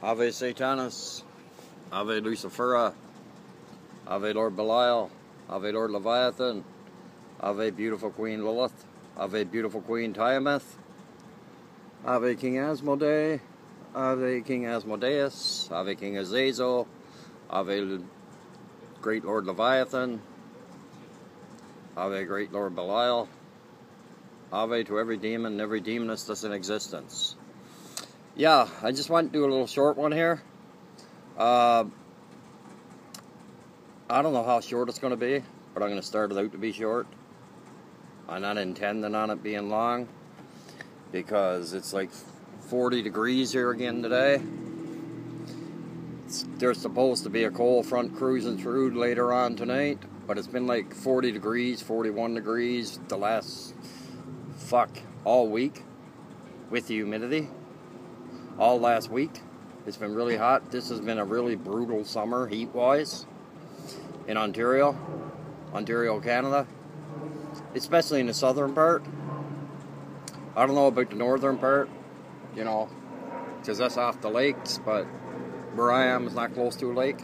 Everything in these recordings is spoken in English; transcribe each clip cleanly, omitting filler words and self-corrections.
Ave Satanist, Ave Lucifera, Ave Lord Belial, Ave Lord Leviathan, Ave beautiful Queen Lilith, Ave beautiful Queen Tiamat, Ave King Asmodee, Ave King Asmodeus, Ave King Azazel, Ave Great Lord Leviathan, Ave Great Lord Belial, Ave to every demon and every demoness that's in existence. Yeah, I just want to do a little short one here. I don't know how short it's going to be, but I'm going to start it out to be short. I'm not intending on it being long, because it's like 40 degrees here again today. There's supposed to be a cold front cruising through later on tonight, but it's been like 40 degrees, 41 degrees the last, all week with the humidity. All last week. It's been really hot. This has been a really brutal summer, heat-wise, in Ontario, Canada, especially in the southern part. I don't know about the northern part, you know, because that's off the lakes, but where I am is not close to a lake.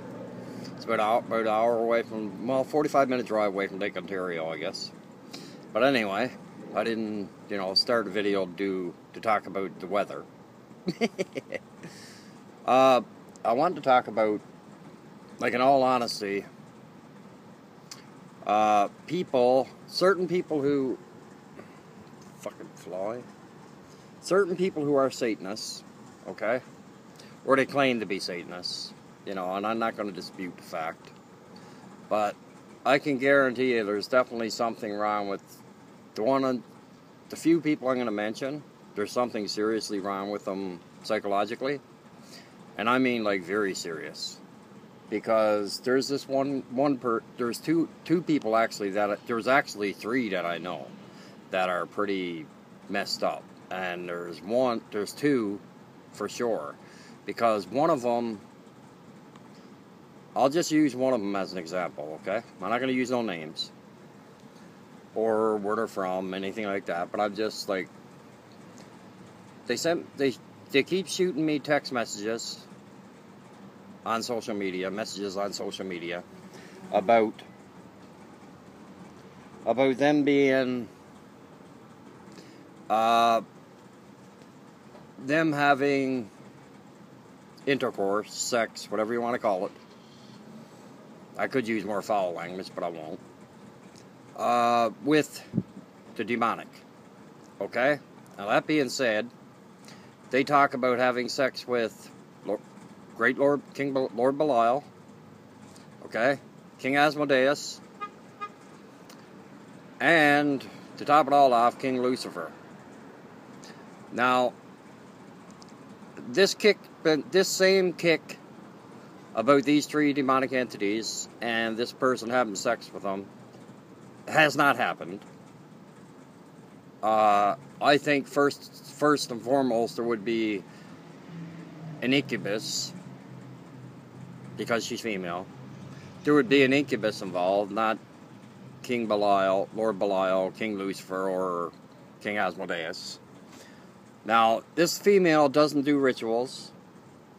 It's about an hour away from, well, 45-minute drive away from Lake Ontario, I guess. But anyway, I didn't, start a video to talk about the weather. I wanted to talk about, like, in all honesty, certain people who certain people who are Satanists, okay, or they claim to be Satanists, and I'm not going to dispute the fact, but I can guarantee you there's definitely something wrong with the few people I'm going to mention. There's something seriously wrong with them psychologically, and I mean like very serious, because there's this there's two people actually there's actually three that I know that are pretty messed up, and there's two for sure, because one of them, I'll just use one of them as an example, okay? I'm not going to use no names or where they're from, anything like that, but I'm just like, they keep shooting me text messages on social media, about them being, them having intercourse, sex, whatever you want to call it. I could use more foul language, but I won't. With the demonic. Okay? Now, that being said, they talk about having sex with Great Lord, Lord Belial, okay, King Asmodeus, and to top it all off, King Lucifer. Now, this same kick about these three demonic entities and this person having sex with them has not happened. I think first and foremost there would be an incubus, because she's female. There would be an incubus involved, not King Belial, Lord Belial, King Lucifer, or King Asmodeus. Now, this female doesn't do rituals.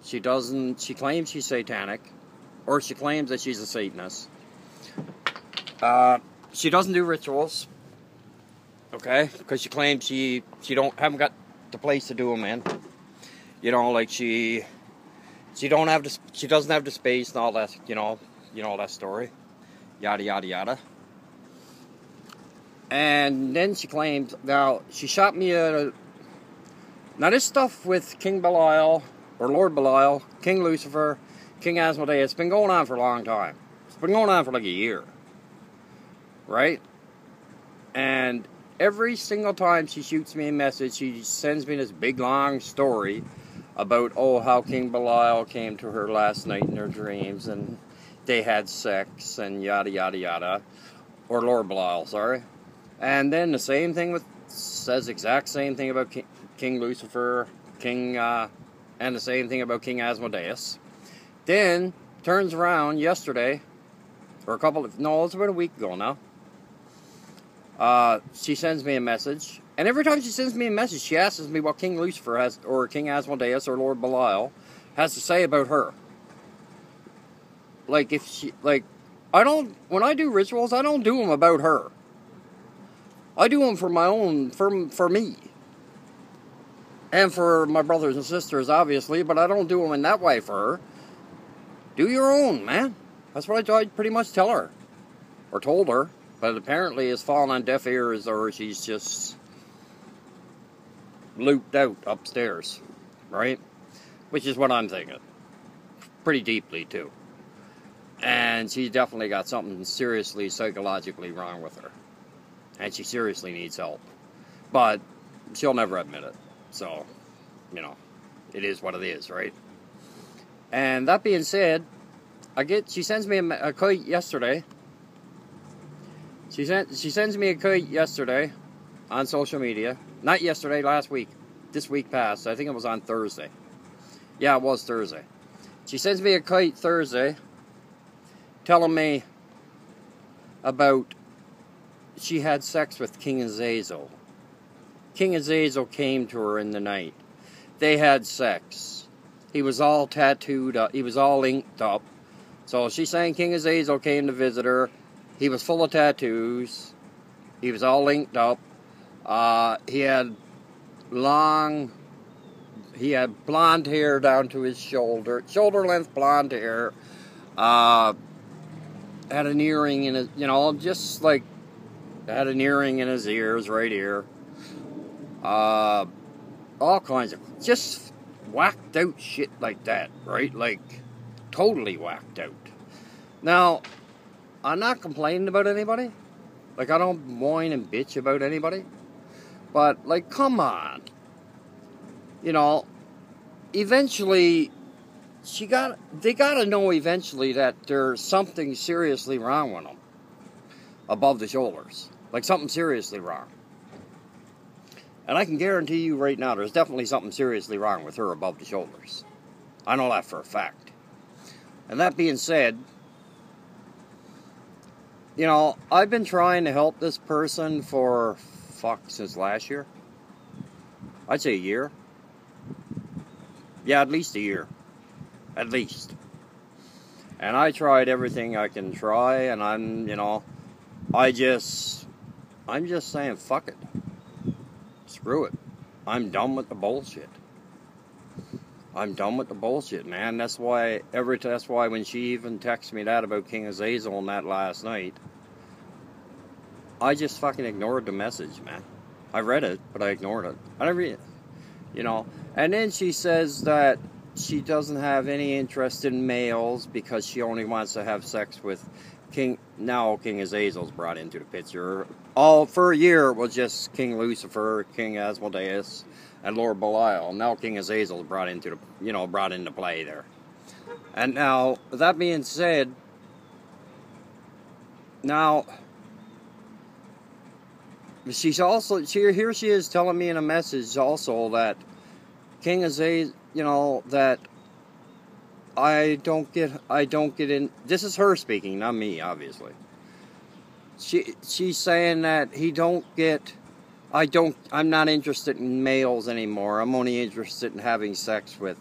She claims she's satanic, or she claims that she's a Satanist. She doesn't do rituals, okay, because she claims she haven't got the place to do them in. Like she doesn't have the space and all that, that story, yada yada yada. And then she claims, now she shot me now this stuff with King Belial, or Lord Belial, King Lucifer, King Asmodeus, it's been going on for a long time. It's been going on for like a year, right? And every single time she shoots me a message, she sends me this big long story about, how King Belial came to her last night in her dreams, and they had sex, and yada yada yada. Or Lord Belial, sorry. And then the same thing says exact same thing about King Lucifer, and the same thing about King Asmodeus. Then turns around yesterday, or it's about a week ago now. She sends me a message, and every time she sends me a message, she asks me what King Lucifer has, or King Asmodeus, or Lord Belial has to say about her. Like, if she, like, when I do rituals, I don't do them about her. I do them for my own, for me. And for my brothers and sisters, obviously, but I don't do them in that way for her. Do your own, man. That's what I pretty much tell her. Or told her. But apparently it's fallen on deaf ears, or she's just looped out upstairs. Right? Which is what I'm thinking. Pretty deeply, too. And she's definitely got something seriously psychologically wrong with her. And she seriously needs help. But she'll never admit it. So, you know, it is what it is, right? And that being said, she sends me a kite yesterday. She sends me a kite yesterday on social media. Not yesterday, last week. This week passed. I think it was on Thursday. Yeah, it was Thursday. She sends me a kite Thursday telling me about she had sex with King Azazel. King Azazel came to her in the night. They had sex. He was all tattooed up. He was all inked up. So she's saying King Azazel came to visit her. He was full of tattoos. He was all inked up. He had blonde hair down to his shoulder. Shoulder-length blonde hair. Had an earring in his, just like, had an earring in his ears right here. All kinds of, just whacked out shit like that, right? Like, totally whacked out. Now, I'm not complaining about anybody. Like, I don't whine and bitch about anybody. But, like, come on. Eventually, they gotta know eventually that there's something seriously wrong with them. Above the shoulders. Like, something seriously wrong. And I can guarantee you right now, there's definitely something seriously wrong with her above the shoulders. I know that for a fact. And that being said, I've been trying to help this person for, since last year. I'd say a year. Yeah, at least a year. At least. And I tried everything I can try, and I'm just saying, fuck it. Screw it. I'm done with the bullshit. I'm done with the bullshit, man. That's why when she even texted me that about King Azazel and that last night, I just fucking ignored the message, man. I read it, but I ignored it. I didn't read it. And then she says that she doesn't have any interest in males because she only wants to have sex with King Azazel's brought into the picture. All for a year it was just King Lucifer, King Asmodeus, and Lord Belial. Now King Azazel brought into play there. And now, that being said, now she's also here she is telling me in a message also that King Azazel, that I don't get in. This is her speaking, not me, obviously. She's saying that I'm not interested in males anymore. I'm only interested in having sex with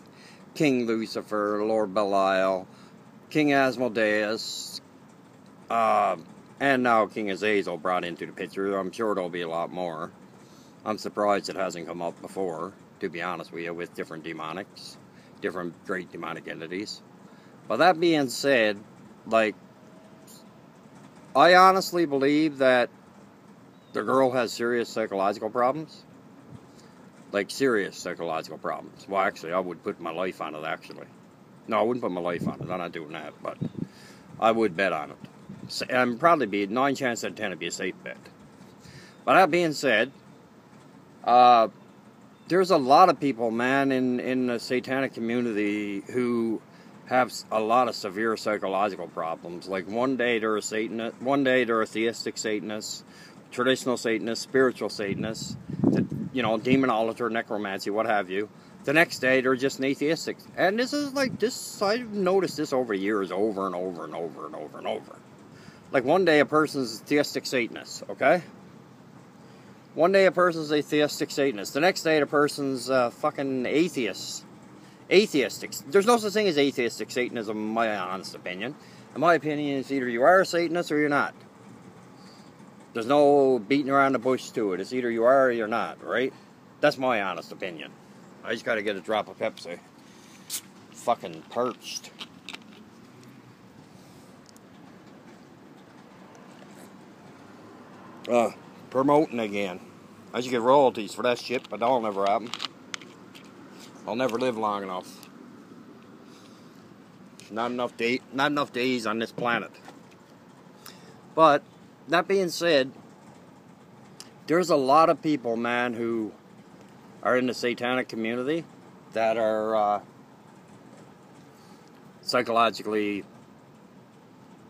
King Lucifer, Lord Belial, King Asmodeus, and now King Azazel brought into the picture. I'm sure there'll be a lot more. I'm surprised it hasn't come up before, to be honest with you, with different demonics. Different great demonic entities. But that being said, like, I honestly believe that the girl has serious psychological problems. Like, serious psychological problems. Well, actually, I would put my life on it, actually. No, I wouldn't put my life on it. I'm not doing that, but I would bet on it. And probably be 9 chances out of 10 it'd be a safe bet. But that being said, there's a lot of people, man, in the satanic community who have a lot of severe psychological problems. Like, one day they're a Satanist, one day they're a theistic Satanist, traditional Satanist, spiritual Satanist, demonology, necromancy, what have you. The next day they're just an atheistic. And this is like this. I've noticed this over years, over and over and over and over and over. Like, one day a person's a theistic Satanist, okay? One day a person's a theistic Satanist. The next day the person's a fucking atheist. Atheistic. There's no such thing as atheistic Satanism, in my honest opinion. In my opinion, it's either you are a Satanist or you're not. There's no beating around the bush to it. It's either you are or you're not, right? That's my honest opinion. I just gotta get a drop of Pepsi. Fucking perched. Promoting again. I should get royalties for that shit, but that'll never happen. I'll never live long enough. Not enough days on this planet. But that being said, there's a lot of people, man, who are in the satanic community that are psychologically,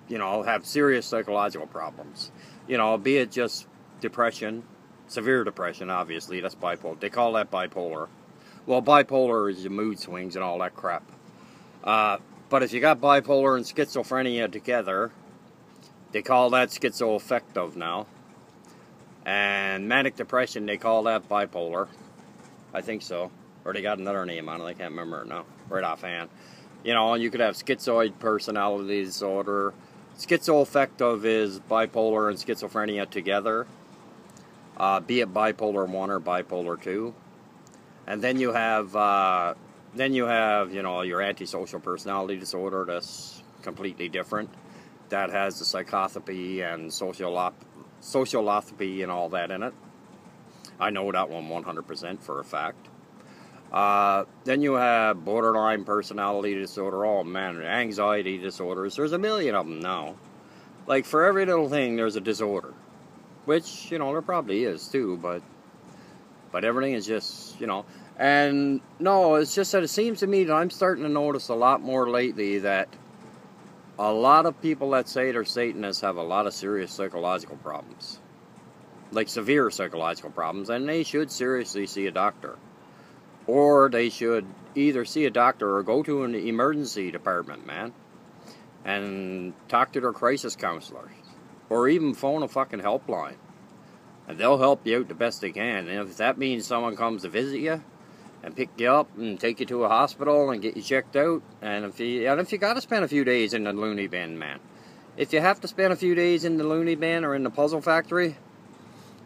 you know, have serious psychological problems. You know, be it just depression, severe depression, obviously, that's bipolar. They call that bipolar. Well, bipolar is your mood swings and all that crap. But if you got bipolar and schizophrenia together, they call that schizoaffective now. And manic depression, they call that bipolar. I think so. Or they got another name on it, I can't remember it now, right offhand. You know, you could have schizoid personality disorder. Schizoaffective is bipolar and schizophrenia together. Be it bipolar 1 or bipolar 2. And then you have, you know, your antisocial personality disorder. That's completely different. That has the psychopathy and sociolopathy and all that in it. I know that one 100% for a fact. Then you have borderline personality disorder. Oh man, anxiety disorders. There's a million of them now. Like for every little thing, there's a disorder. Which, you know, there probably is too, but everything is just, you know. And no, it's just that it seems to me that I'm starting to notice a lot more lately that a lot of people that say they're Satanists have a lot of serious psychological problems. Like severe psychological problems, and they should seriously see a doctor. Or they should either see a doctor or go to an emergency department, man. And talk to their crisis counselors. Or even phone a fucking helpline. And they'll help you out the best they can. And if that means someone comes to visit you and pick you up and take you to a hospital and get you checked out, and if you got to spend a few days in the loony bin, man. If you have to spend a few days in the loony bin or in the puzzle factory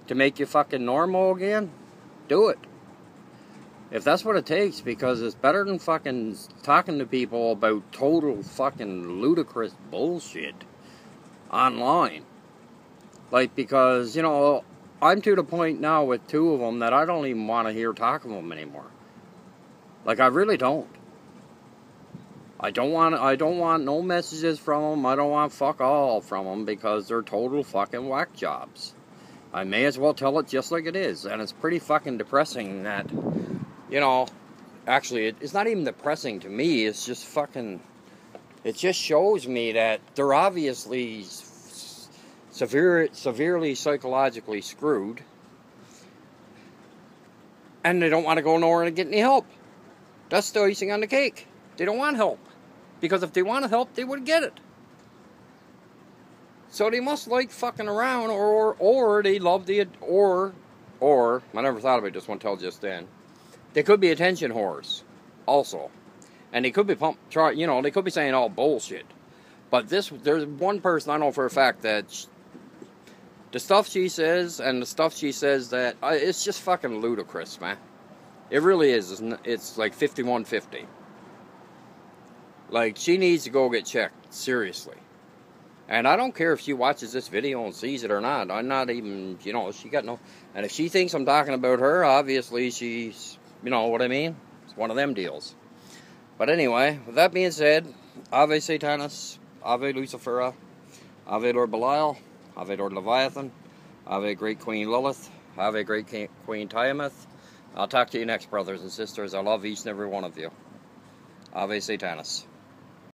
to make you fucking normal again, do it. If that's what it takes, because it's better than fucking talking to people about total fucking ludicrous bullshit online. Like, because, you know, I'm to the point now with 2 of them that I don't even want to hear talk of them anymore. Like, I really don't. I don't want no messages from them. I don't want fuck all from them, because they're total fucking whack jobs. I may as well tell it just like it is. And it's pretty fucking depressing that, you know, actually, it's not even depressing to me. It's just fucking, it just shows me that they're obviously severely psychologically screwed. And they don't want to go nowhere to get any help. That's the icing on the cake. They don't want help. Because if they wanted help, they would get it. So they must like fucking around, or they love the, or, I never thought about this one till just then. They could be attention whores, also. And they could be you know, they could be saying all bullshit. But there's one person I know for a fact that the stuff she says and the stuff she says that, it's just fucking ludicrous, man. It really is. It's like 5150. Like, she needs to go get checked, seriously. And I don't care if she watches this video and sees it or not. I'm not even, you know, she got no... And if she thinks I'm talking about her, obviously she's, you know what I mean? It's one of them deals. But anyway, with that being said, Ave Satanis, Ave Lucifera, Ave Lord Belial, Ave Lord Leviathan, Ave Great Queen Lilith, Ave Great Queen Tiamat. I'll talk to you next, brothers and sisters. I love each and every one of you. Ave Satanis.